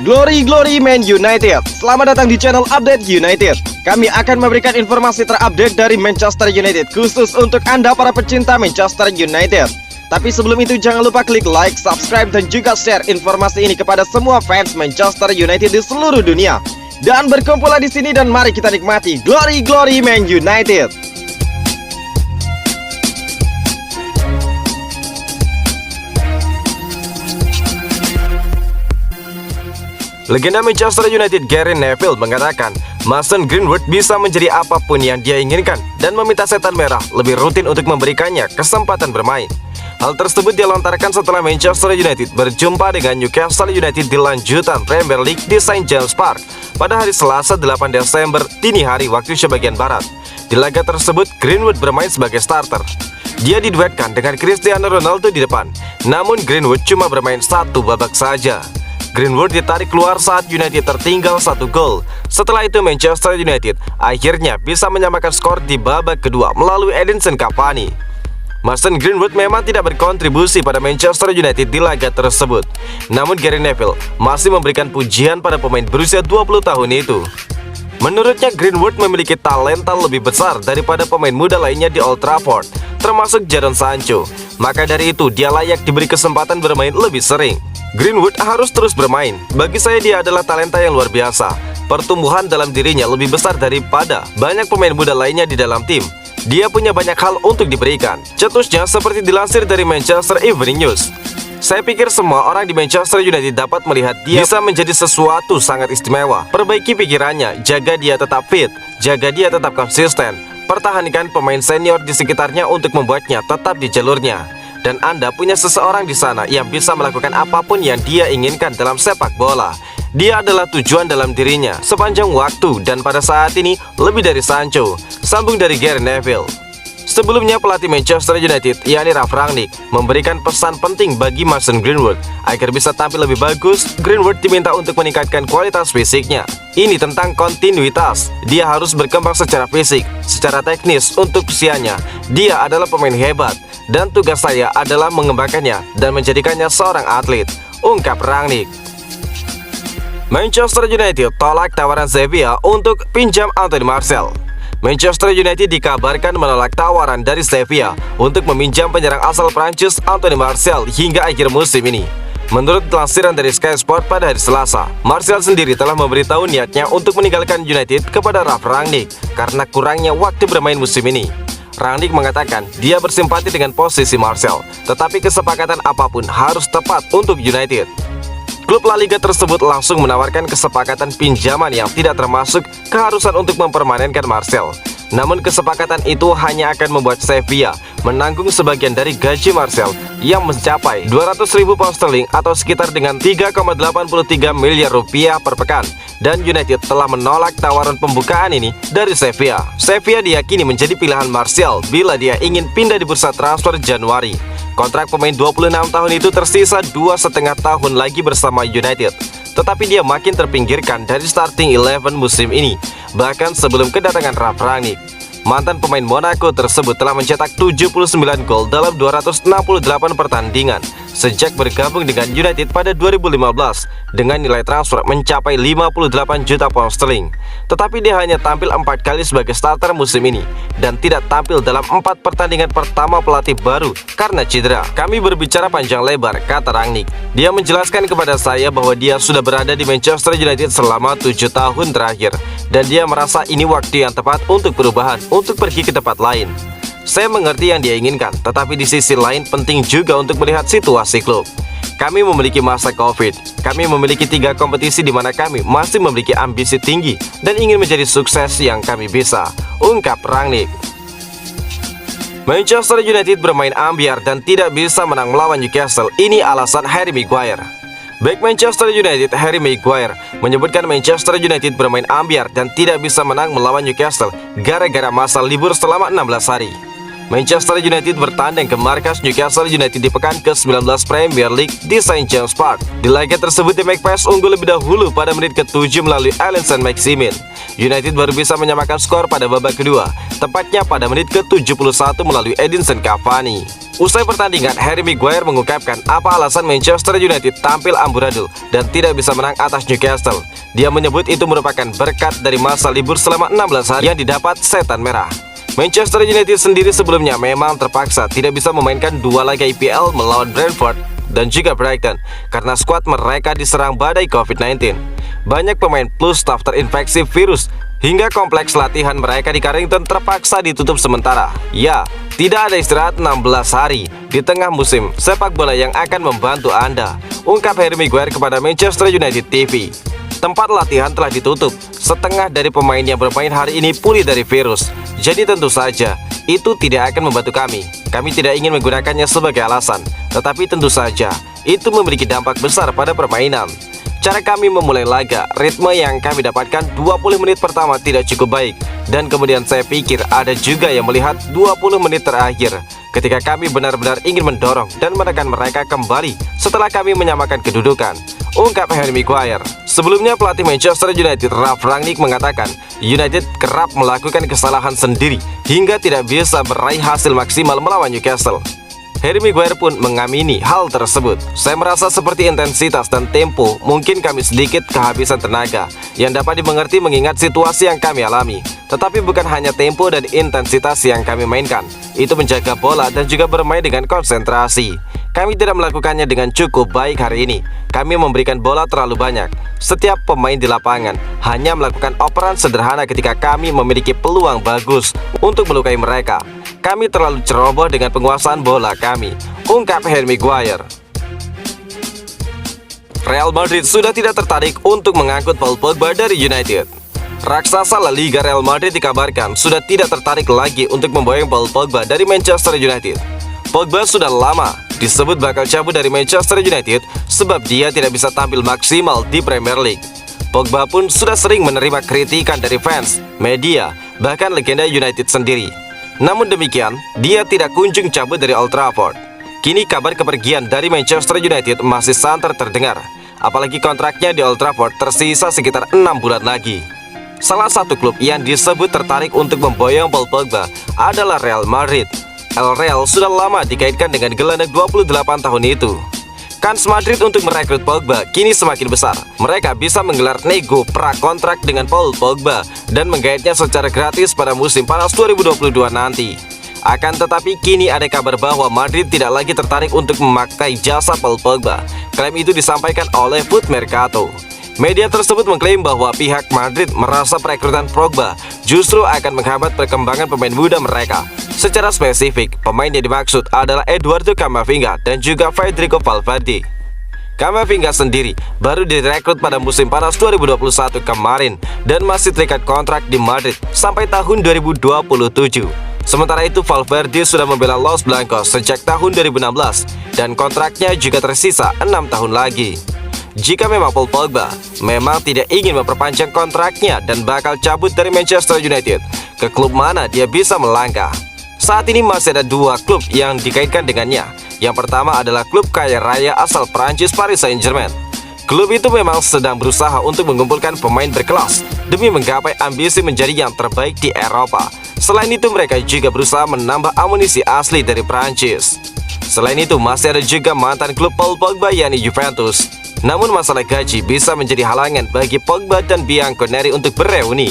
Glory Man United. Selamat datang di channel Update United. Kami akan memberikan informasi terupdate dari Manchester United khusus untuk Anda para pecinta Manchester United. Tapi sebelum itu jangan lupa klik like, subscribe dan juga share informasi ini kepada semua fans Manchester United di seluruh dunia. Dan berkumpullah di sini dan mari kita nikmati Glory Man United. Legenda Manchester United Gary Neville mengatakan Mason Greenwood bisa menjadi apapun yang dia inginkan dan meminta setan merah lebih rutin untuk memberikannya kesempatan bermain. Hal tersebut dia lontarkan setelah Manchester United berjumpa dengan Newcastle United di lanjutan Premier League di St James Park pada hari Selasa 8 Desember dini hari waktu Indonesia bagian Barat. Di laga tersebut Greenwood bermain sebagai starter. Dia diduetkan dengan Cristiano Ronaldo di depan, namun Greenwood cuma bermain satu babak saja. Greenwood ditarik keluar saat United tertinggal 1 gol. Setelah itu Manchester United akhirnya bisa menyamakan skor di babak kedua melalui Edinson Cavani. Mason Greenwood memang tidak berkontribusi pada Manchester United di laga tersebut. Namun Gary Neville masih memberikan pujian pada pemain berusia 20 tahun itu. Menurutnya Greenwood memiliki talenta lebih besar daripada pemain muda lainnya di Old Trafford, termasuk Jadon Sancho. Maka dari itu dia layak diberi kesempatan bermain lebih sering. Greenwood harus terus bermain. Bagi saya dia adalah talenta yang luar biasa. Pertumbuhan dalam dirinya lebih besar daripada banyak pemain muda lainnya di dalam tim. Dia punya banyak hal untuk diberikan. Cetusnya seperti dilansir dari Manchester Evening News. Saya pikir semua orang di Manchester United dapat melihat dia bisa menjadi sesuatu sangat istimewa. Perbaiki pikirannya, jaga dia tetap fit, jaga dia tetap konsisten. Pertahankan pemain senior di sekitarnya untuk membuatnya tetap di jalurnya. Dan Anda punya seseorang di sana yang bisa melakukan apapun yang dia inginkan dalam sepak bola. Dia adalah tujuan dalam dirinya sepanjang waktu dan pada saat ini lebih dari Sancho, sambung dari Gary Neville. Sebelumnya pelatih Manchester United, yakni Ralf Rangnick, memberikan pesan penting bagi Mason Greenwood. Agar bisa tampil lebih bagus, Greenwood diminta untuk meningkatkan kualitas fisiknya. Ini tentang kontinuitas. Dia harus berkembang secara fisik, secara teknis untuk usianya. Dia adalah pemain hebat. Dan tugas saya adalah mengembangkannya dan menjadikannya seorang atlet, ungkap Rangnick. Manchester United tolak tawaran Sevilla untuk pinjam Anthony Martial. Manchester United dikabarkan menolak tawaran dari Sevilla untuk meminjam penyerang asal Prancis Anthony Martial hingga akhir musim ini. Menurut lansiran dari Sky Sport pada hari Selasa, Martial sendiri telah memberitahu niatnya untuk meninggalkan United kepada Ralf Rangnick karena kurangnya waktu bermain musim ini. Rangnick mengatakan dia bersimpati dengan posisi Martial, tetapi kesepakatan apapun harus tepat untuk United. Klub La Liga tersebut langsung menawarkan kesepakatan pinjaman yang tidak termasuk keharusan untuk mempermanenkan Martial. Namun kesepakatan itu hanya akan membuat Sevilla menanggung sebagian dari gaji Martial yang mencapai 200.000 pound sterling atau sekitar dengan 3,83 miliar rupiah per pekan. Dan United telah menolak tawaran pembukaan ini dari Sevilla. Sevilla diyakini menjadi pilihan Martial bila dia ingin pindah di bursa transfer Januari. Kontrak pemain 26 tahun itu tersisa 2,5 tahun lagi bersama United. Tetapi dia makin terpinggirkan dari starting 11 musim ini, bahkan sebelum kedatangan Ralf Rangnick. Mantan pemain Monaco tersebut telah mencetak 79 gol dalam 268 pertandingan sejak bergabung dengan United pada 2015 dengan nilai transfer mencapai 58 juta pound sterling. Tetapi dia hanya tampil 4 kali sebagai starter musim ini dan tidak tampil dalam 4 pertandingan pertama pelatih baru karena cedera. Kami berbicara panjang lebar, kata Rangnick. Dia menjelaskan kepada saya bahwa dia sudah berada di Manchester United selama 7 tahun terakhir dan dia merasa ini waktu yang tepat untuk perubahan, untuk pergi ke tempat lain. Saya mengerti yang dia inginkan, tetapi di sisi lain penting juga untuk melihat situasi klub. Kami memiliki masa Covid. Kami memiliki 3 kompetisi di mana kami masih memiliki ambisi tinggi dan ingin menjadi sukses yang kami bisa, ungkap Rangnick. Manchester United bermain ambiar dan tidak bisa menang melawan Newcastle. Ini alasan Harry Maguire. Back Manchester United Harry Maguire menyebutkan Manchester United bermain ambiar dan tidak bisa menang melawan Newcastle gara-gara masa libur selama 16 hari. Manchester United bertanding ke markas Newcastle United di pekan ke-19 Premier League di St James Park. Di laga tersebut, The Magpies unggul lebih dahulu pada menit ke-7 melalui Allan Saint-Maximin. United baru bisa menyamakan skor pada babak kedua, tepatnya pada menit ke-71 melalui Edinson Cavani. Usai pertandingan, Harry Maguire mengungkapkan apa alasan Manchester United tampil amburadul dan tidak bisa menang atas Newcastle. Dia menyebut itu merupakan berkat dari masa libur selama 16 hari yang didapat Setan Merah. Manchester United sendiri sebelumnya memang terpaksa tidak bisa memainkan dua laga IPL melawan Brentford dan juga Brighton karena skuad mereka diserang badai COVID-19. Banyak pemain plus staf terinfeksi virus hingga kompleks latihan mereka di Carrington terpaksa ditutup sementara. Ya, tidak ada istirahat 16 hari di tengah musim sepak bola yang akan membantu Anda, ungkap Harry Maguire kepada Manchester United TV. Tempat latihan telah ditutup, setengah dari pemain yang bermain hari ini pulih dari virus. Jadi tentu saja, itu tidak akan membantu kami. Kami tidak ingin menggunakannya sebagai alasan, tetapi tentu saja, itu memiliki dampak besar pada permainan. Cara kami memulai laga, ritme yang kami dapatkan 20 menit pertama tidak cukup baik. Dan kemudian saya pikir ada juga yang melihat 20 menit terakhir ketika kami benar-benar ingin mendorong dan menekan mereka kembali setelah kami menyamakan kedudukan, ungkap Harry Maguire. Sebelumnya pelatih Manchester United Ralf Rangnick mengatakan United kerap melakukan kesalahan sendiri hingga tidak bisa meraih hasil maksimal melawan Newcastle. Harry Maguire pun mengamini hal tersebut. Saya merasa seperti intensitas dan tempo mungkin kami sedikit kehabisan tenaga yang dapat dimengerti mengingat situasi yang kami alami. Tetapi bukan hanya tempo dan intensitas yang kami mainkan, itu menjaga bola dan juga bermain dengan konsentrasi. Kami tidak melakukannya dengan cukup baik hari ini. Kami memberikan bola terlalu banyak. Setiap pemain di lapangan hanya melakukan operan sederhana ketika kami memiliki peluang bagus untuk melukai mereka. Kami terlalu ceroboh dengan penguasaan bola kami, ungkap Harry Maguire. Real Madrid sudah tidak tertarik untuk mengangkut Paul Pogba dari United. Raksasa La Liga Real Madrid dikabarkan sudah tidak tertarik lagi untuk memboyong Paul Pogba dari Manchester United. Pogba sudah lama disebut bakal cabut dari Manchester United sebab dia tidak bisa tampil maksimal di Premier League. Pogba pun sudah sering menerima kritikan dari fans, media, bahkan legenda United sendiri. Namun demikian, dia tidak kunjung cabut dari Old Trafford. Kini kabar kepergian dari Manchester United masih santer terdengar, apalagi kontraknya di Old Trafford tersisa sekitar 6 bulan lagi. Salah satu klub yang disebut tertarik untuk memboyong Paul Pogba adalah Real Madrid. El Real sudah lama dikaitkan dengan gelandang 28 tahun itu. Kans Madrid untuk merekrut Pogba kini semakin besar. Mereka bisa menggelar nego pra-kontrak dengan Paul Pogba dan menggaitnya secara gratis pada musim panas 2022 nanti. Akan tetapi kini ada kabar bahwa Madrid tidak lagi tertarik untuk memakai jasa Paul Pogba. Klaim itu disampaikan oleh Foot Mercato. Media tersebut mengklaim bahwa pihak Madrid merasa perekrutan Pogba justru akan menghambat perkembangan pemain muda mereka. Secara spesifik, pemain yang dimaksud adalah Eduardo Camavinga dan juga Federico Valverde. Camavinga sendiri baru direkrut pada musim panas 2021 kemarin dan masih terikat kontrak di Madrid sampai tahun 2027. Sementara itu Valverde sudah membela Los Blancos sejak tahun 2016 dan kontraknya juga tersisa 6 tahun lagi. Jika memang Paul Pogba memang tidak ingin memperpanjang kontraknya dan bakal cabut dari Manchester United, ke klub mana dia bisa melangkah? Saat ini masih ada dua klub yang dikaitkan dengannya. Yang pertama adalah klub kaya raya asal Prancis Paris Saint-Germain. Klub itu memang sedang berusaha untuk mengumpulkan pemain berkelas demi menggapai ambisi menjadi yang terbaik di Eropa. Selain itu mereka juga berusaha menambah amunisi asli dari Prancis. Selain itu masih ada juga mantan klub Paul Pogba yakni Juventus. Namun masalah gaji bisa menjadi halangan bagi Pogba dan Bianconeri untuk bereuni.